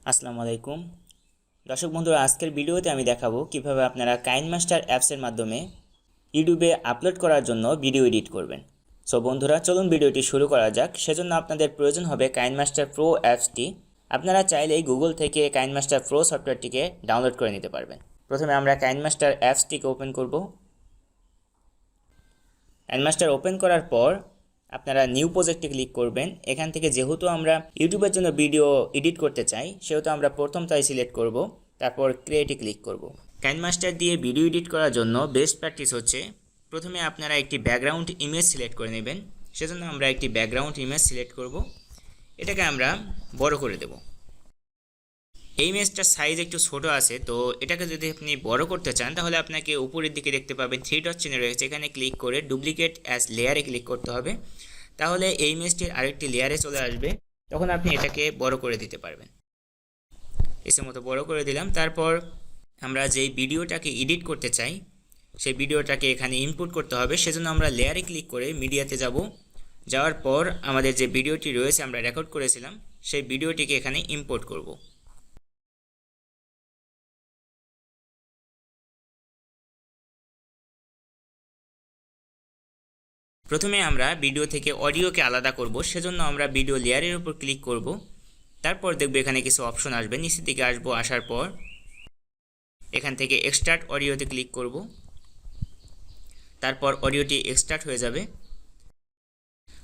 আসসালামু আলাইকুম দর্শক বন্ধুরা, আজকের ভিডিওতে আমি দেখাবো কিভাবে আপনারা কাইনমাস্টার অ্যাপসের মাধ্যমে ইউটিউবে আপলোড করার জন্য ভিডিও এডিট করবেন। সো বন্ধুরা, চলুন ভিডিওটি শুরু করা যাক। সেজন্য আপনাদের প্রয়োজন হবে কাইনমাস্টার প্রো অ্যাপসটি। আপনারা চাইলেই গুগল থেকে কাইনমাস্টার প্রো সফটওয়্যারটিকে ডাউনলোড করে নিতে পারবেন। প্রথমে আমরা কাইনমাস্টার অ্যাপসটিকে ওপেন করব। কাইনমাস্টার ওপেন করার পর আপনারা নিউ প্রজেক্টে ক্লিক করবেন। এখান থেকে যেহেতু আমরা ইউটিউবের জন্য ভিডিও এডিট করতে চাই, সেহেতু আমরা প্রথমটাই সিলেক্ট করব, তারপর ক্রিয়েটে ক্লিক করব। কাইনমাস্টার দিয়ে ভিডিও এডিট করার জন্য বেস্ট প্র্যাকটিস হচ্ছে প্রথমে আপনারা একটি ব্যাকগ্রাউন্ড ইমেজ সিলেক্ট করে নেবেন। সেজন্য আমরা একটি ব্যাকগ্রাউন্ড ইমেজ সিলেক্ট করব, এটাকে আমরা বড় করে দেব। এই ইমেজটার সাইজ একটু ছোট আছে, তো এটাকে যদি আপনি বড় করতে চান তাহলে আপনাকে উপরের দিকে দেখতে পাবেন 3 ডট চিহ্ন রয়েছে, এখানে ক্লিক করে ডুপ্লিকেট অ্যাজ লেয়ারে ক্লিক করতে হবে। তাহলে এই ইমেজটির আরেকটি লেয়ারে চলে আসবে, তখন আপনি এটাকে বড় করে দিতে পারবেন। এসে মতো বড় করে দিলাম। তারপর আমরা যেই ভিডিওটাকে এডিট করতে চাই সেই ভিডিওটাকে এখানে ইনপুট করতে হবে। সেজন্য আমরা লেয়ারে ক্লিক করে মিডিয়াতে যাব। যাওয়ার পর আমাদের যে ভিডিওটি রয়েছে আমরা রেকর্ড করেছিলাম সেই ভিডিওটিকে এখানে ইম্পোর্ট করব। প্রথমে আমরা ভিডিও থেকে অডিওকে আলাদা করব, সেজন্য আমরা ভিডিও লেয়ারের উপর ক্লিক করব। তারপর দেখব এখানে কিছু অপশন আসবে, নিচের দিকে আসবো। আসার পর এখান থেকে এক্সট্রাক্ট অডিওতে ক্লিক করব। তারপর অডিওটি এক্সট্রাক্ট হয়ে যাবে।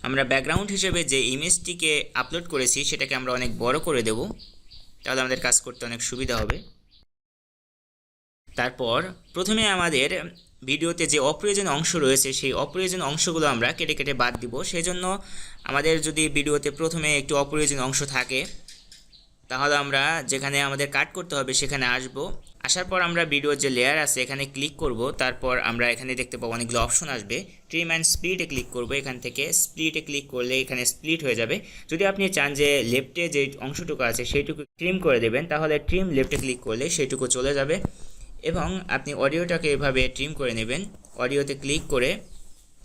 আমরা ব্যাকগ্রাউন্ড হিসেবে যে ইমেজটিকে আপলোড করেছি সেটাকে আমরা অনেক বড় করে দেব, তাহলে আমাদের কাজ করতে অনেক সুবিধা হবে। তারপর প্রথমে আমাদের ভিডিওতে যে অপ্রয়োজনীয় অংশ রয়েছে সেই অপ্রয়োজনীয় অংশগুলো আমরা কেটে কেটে বাদ দিব। সেই জন্য আমাদের যদি ভিডিওতে প্রথমে একটু অপ্রয়োজনীয় অংশ থাকে তাহলে আমরা যেখানে আমাদের কাট করতে হবে সেখানে আসব। আসার পর আমরা ভিডিওর যে লেয়ার আছে এখানে ক্লিক করব। তারপর আমরা এখানে দেখতে পাবো অনেকগুলো অপশন আসবে, ট্রিম অ্যান্ড স্প্লিটে ক্লিক করব। এখান থেকে স্প্লিটে ক্লিক করলে এখানে স্প্লিট হয়ে যাবে। যদি আপনি চান যে লেফটে যে অংশটুকু আছে সেইটুকু ট্রিম করে দেবেন, তাহলে ট্রিম লেফটে ক্লিক করলে সেইটুকু চলে যাবে। এবং আপনি অডিওটাকে এভাবে ট্রিম করে নেবেন। অডিওতে ক্লিক করে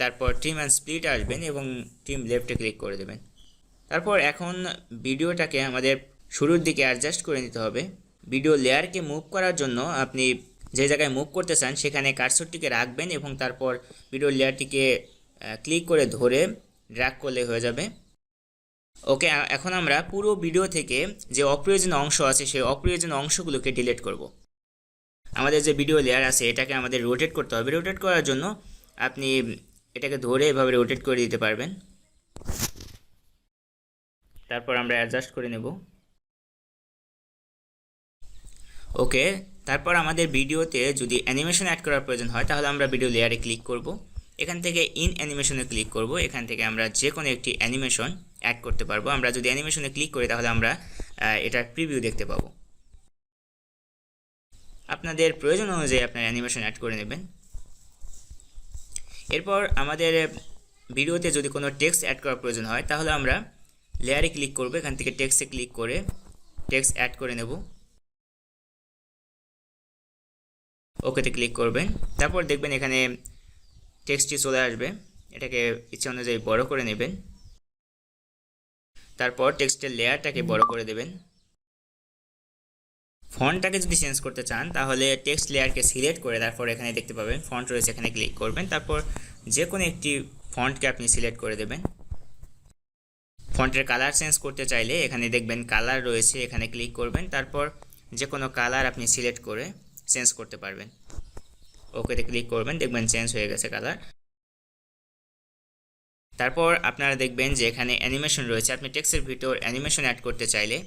তারপর ট্রিম অ্যান্ড স্প্লিট আসবেন এবং ট্রিম লেফটে ক্লিক করে দেবেন। তারপর এখন ভিডিওটাকে আমাদের শুরুর দিকে অ্যাডজাস্ট করে নিতে হবে। ভিডিও লেয়ারকে মুভ করার জন্য আপনি যে জায়গায় মুভ করতে চান সেখানে কার্সরটিকে রাখবেন এবং তারপর ভিডিও লেয়ারটিকে ক্লিক করে ধরে ড্র্যাগ করলে হয়ে যাবে। ওকে, এখন আমরা পুরো ভিডিও থেকে যে অপ্রয়োজনীয় অংশ আছে সেই অপ্রয়োজনীয় অংশগুলোকে ডিলিট করব। আমাদের যে ভিডিও লেয়ার আছে এটাকে আমাদের রোটেট করতে হবে। রোটেট করার জন্য আপনি এটাকে ধরে এভাবে রোটেট করে দিতে পারবেন। তারপর আমরা অ্যাডজাস্ট করে নেব। ওকে, তারপর আমাদের ভিডিওতে যদি অ্যানিমেশন অ্যাড করার প্রয়োজন হয় তাহলে আমরা ভিডিও লেয়ারে ক্লিক করব। এখান থেকে ইন অ্যানিমেশনে ক্লিক করব। এখান থেকে আমরা যে কোনো একটি অ্যানিমেশন অ্যাড করতে পারবো। আমরা যদি অ্যানিমেশনে ক্লিক করি তাহলে আমরা এটার প্রিভিউ দেখতে পাবো। আপনাদের প্রয়োজন অনুযায়ী আপনার অ্যানিমেশন অ্যাড করে নেবেন। এরপর আমাদের ভিডিওতে যদি কোনো টেক্সট অ্যাড করার প্রয়োজন হয় তাহলে আমরা লেয়ারে ক্লিক করব। এখান থেকে টেক্সটে ক্লিক করে টেক্সট অ্যাড করে নেব। ওকেতে ক্লিক করবেন। তারপর দেখবেন এখানে টেক্সটটি চলে আসবে। এটাকে ইচ্ছা অনুযায়ী বড় করে নেবেন। তারপর টেক্সটের লেয়ারটাকে বড় করে দেবেন। ফন্টটাকে যদি চেঞ্জ করতে চান তাহলে টেক্সট লেয়ারকে সিলেক্ট করে তারপর এখানে দেখতে পাবেন ফন্ট রয়েছে, এখানে ক্লিক করবেন। তারপর যে কোনো একটি ফন্টকে আপনি সিলেক্ট করে দেবেন। ফন্টের কালার চেঞ্জ করতে চাইলে এখানে দেখবেন কালার রয়েছে, এখানে ক্লিক করবেন। তারপর যে কোনো কালার আপনি সিলেক্ট করে চেঞ্জ করতে পারবেন। ওকেতে ক্লিক করবেন, দেখবেন চেঞ্জ হয়ে গেছে কালার। তারপর আপনারা দেখবেন যে এখানে অ্যানিমেশন রয়েছে। আপনি টেক্সটের ভিতর অ্যানিমেশন অ্যাড করতে চাইলে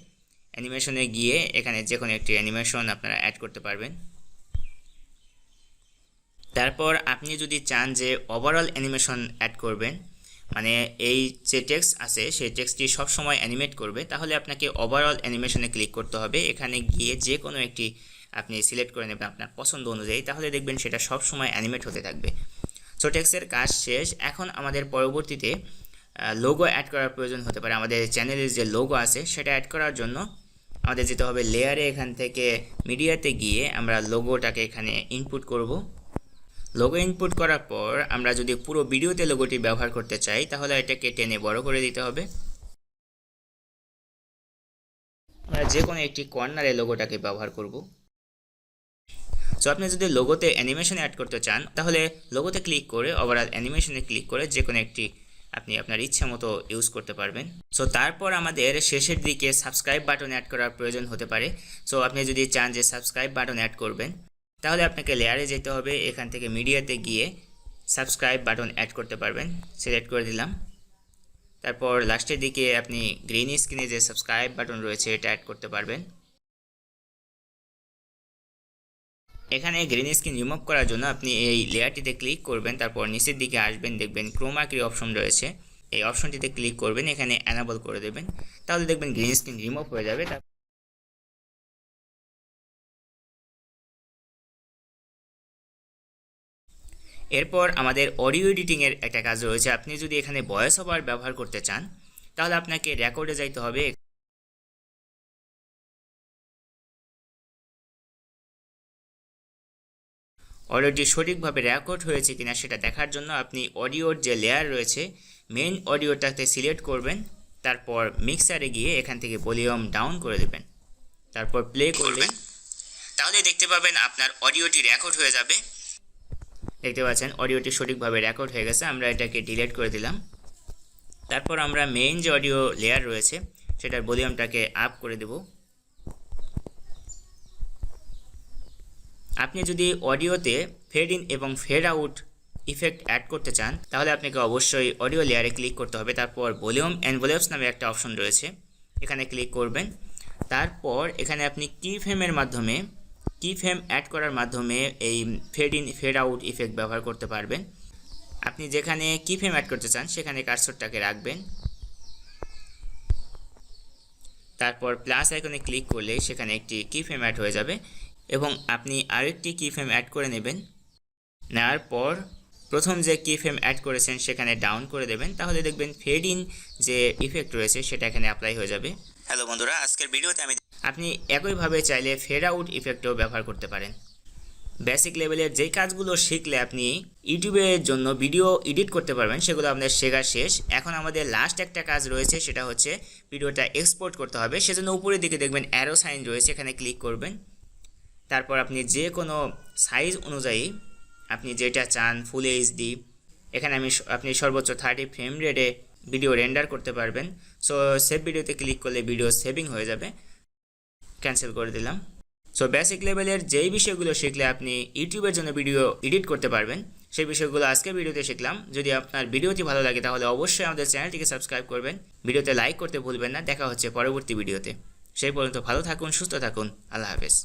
অ্যানিমেশনে গিয়ে এখানে যে কোনো একটি অ্যানিমেশন আপনারা অ্যাড করতে পারবেন। তারপর আপনি যদি চান যে ওভারঅল অ্যানিমেশন অ্যাড করবেন, মানে এই যে টেক্সট আছে সেই টেক্সটটি সবসময় অ্যানিমেট করবে, তাহলে আপনাকে ওভারঅল অ্যানিমেশনে ক্লিক করতে হবে। এখানে গিয়ে যে কোনো একটি আপনি সিলেক্ট করে নেবেন আপনার পছন্দ অনুযায়ী, তাহলে দেখবেন সেটা সবসময় অ্যানিমেট হতে থাকবে। সো টেক্সটের কাজ শেষ। এখন আমাদের পরবর্তীতে লোগো অ্যাড করার প্রয়োজন হতে পারে। আমাদের চ্যানেলের যে লোগো আছে সেটা অ্যাড করার জন্য আমাদের যেতে হবে লেয়ারে, এখান থেকে মিডিয়াতে গিয়ে আমরা লোগোটাকে এখানে ইনপুট করব। লোগো ইনপুট করার পর আমরা যদি পুরো ভিডিওতে লোগোটি ব্যবহার করতে চাই তাহলে এটাকে টেনে বড় করে দিতে হবে। আমরা যে কোনো একটি কর্নারে লোগোটাকে ব্যবহার করব। সো আপনি যদি লোগোতে অ্যানিমেশন অ্যাড করতে চান তাহলে লোগোতে ক্লিক করে ওভারঅল অ্যানিমেশনে ক্লিক করে যে কোনো একটি আপনি আপনার ইচ্ছা মতো ইউজ করতে পারবেন। সো তারপর আমাদের শেষের দিকে সাবস্ক্রাইব বাটন অ্যাড করার প্রয়োজন হতে পারে। সো আপনি যদি চান যে সাবস্ক্রাইব বাটন অ্যাড করবেন তাহলে আপনাকে লেয়ারে যেতে হবে, এখান থেকে মিডিয়াতে গিয়ে সাবস্ক্রাইব বাটন অ্যাড করতে পারবেন। সিলেক্ট করে দিলাম। তারপর লাস্টের দিকে আপনি গ্রিন স্ক্রিনে যে সাবস্ক্রাইব বাটন রয়েছে এটা অ্যাড করতে পারবেন। এখানে গ্রিন স্ক্রিন রিমুভ করার জন্য আপনি এই লেয়ারটিতে ক্লিক করবেন, তারপর নিচের দিকে আসবেন, দেখবেন ক্রোমা কি অপশন রয়েছে, এই অপশনটিতে ক্লিক করবেন, এখানে অ্যানাবল করে দেবেন, তাহলে দেখবেন গ্রিন স্ক্রিন রিমুভ হয়ে যাবে। এরপর আমাদের অডিও এডিটিংয়ের একটা কাজ রয়েছে। আপনি যদি এখানে ভয়েস ওভার ব্যবহার করতে চান তাহলে আপনাকে রেকর্ডে যাইতে হবে। অডিওটি সঠিকভাবে রেকর্ড হয়েছে কিনা সেটা দেখার জন্য আপনি অডিওর যে লেয়ার রয়েছে মেইন অডিওটাতে সিলেক্ট করবেন, তারপর মিক্সারে গিয়ে এখান থেকে ভলিউম ডাউন করে দেবেন, তারপর প্লে করবেন, তাহলে দেখতে পাবেন আপনার অডিওটি রেকর্ড হয়ে যাবে। দেখতে পাচ্ছেন অডিওটি সঠিকভাবে রেকর্ড হয়ে গেছে। আমরা এটাকে ডিলিট করে দিলাম। তারপর আমরা মেইন যে অডিও লেয়ার রয়েছে সেটার ভলিউমটাকে আপ করে দেব। আপনি যদি অডিওতে ফেড ইন এবং ফেড আউট ইফেক্ট অ্যাড করতে চান তাহলে আপনাকে অবশ্যই অডিও লেয়ারে ক্লিক করতে হবে। তারপর ভলিউম এনভেলপস নামে একটা অপশন রয়েছে, এখানে ক্লিক করবেন। তারপর এখানে আপনি কি ফ্রেমের মাধ্যমে কি ফ্রেম অ্যাড করার মাধ্যমে এই fade in fade out effect ব্যবহার করতে পারবেন। আপনি যেখানে কি ফ্রেম অ্যাড করতে চান সেখানে কার্সরটাকে রাখবেন, তারপর প্লাস আইকনে ক্লিক করলে সেখানে একটি কি ফ্রেম অ্যাড হয়ে যাবে এবং আপনি আরেকটি কি ফ্রেম অ্যাড করে নেবেন। নেওয়ার পর প্রথম যে কি ফ্রেম অ্যাড করেছেন সেখানে ডাউন করে দেবেন, তাহলে দেখবেন ফেড ইন যে ইফেক্ট রয়েছে সেটা এখানে অ্যাপ্লাই হয়ে যাবে। হ্যালো বন্ধুরা, আজকের ভিডিওতে আপনি একইভাবে চাইলে ফেড আউট ইফেক্টও ব্যবহার করতে পারেন। বেসিক লেভেলের যেই কাজগুলো শিখলে আপনি ইউটিউবের জন্য ভিডিও এডিট করতে পারবেন সেগুলো আপনার শেখা শেষ। এখন আমাদের লাস্ট একটা কাজ রয়েছে, সেটা হচ্ছে ভিডিওটা এক্সপোর্ট করতে হবে। সেজন্য উপরের দিকে দেখবেন অ্যারো সাইন রয়েছে, এখানে ক্লিক করবেন। তারপর আপনি যে কোনো সাইজ অনুযায়ী আপনি যেটা চান ফুল এইচডি, এখানে আপনি সর্বোচ্চ 30 ফ্রেম রেটে ভিডিও রেন্ডার করতে পারবেন। সো সেভ ভিডিওতে ক্লিক করলে ভিডিও সেভিং হয়ে যাবে। ক্যান্সেল করে দিলাম। সো বেসিক লেভেলের যেই বিষয়গুলো শিখলে আপনি ইউটিউবের জন্য ভিডিও এডিট করতে পারবেন সেই বিষয়গুলো আজকের ভিডিওতে শিখলাম। যদি আপনার ভিডিওটি ভালো লাগে তাহলে অবশ্যই আমাদের চ্যানেলটিকে সাবস্ক্রাইব করবেন, ভিডিওতে লাইক করতে ভুলবেন না। দেখা হচ্ছে পরবর্তী ভিডিওতে। সেই পর্যন্ত ভালো থাকুন, সুস্থ থাকুন, আল্লাহ হাফেজ।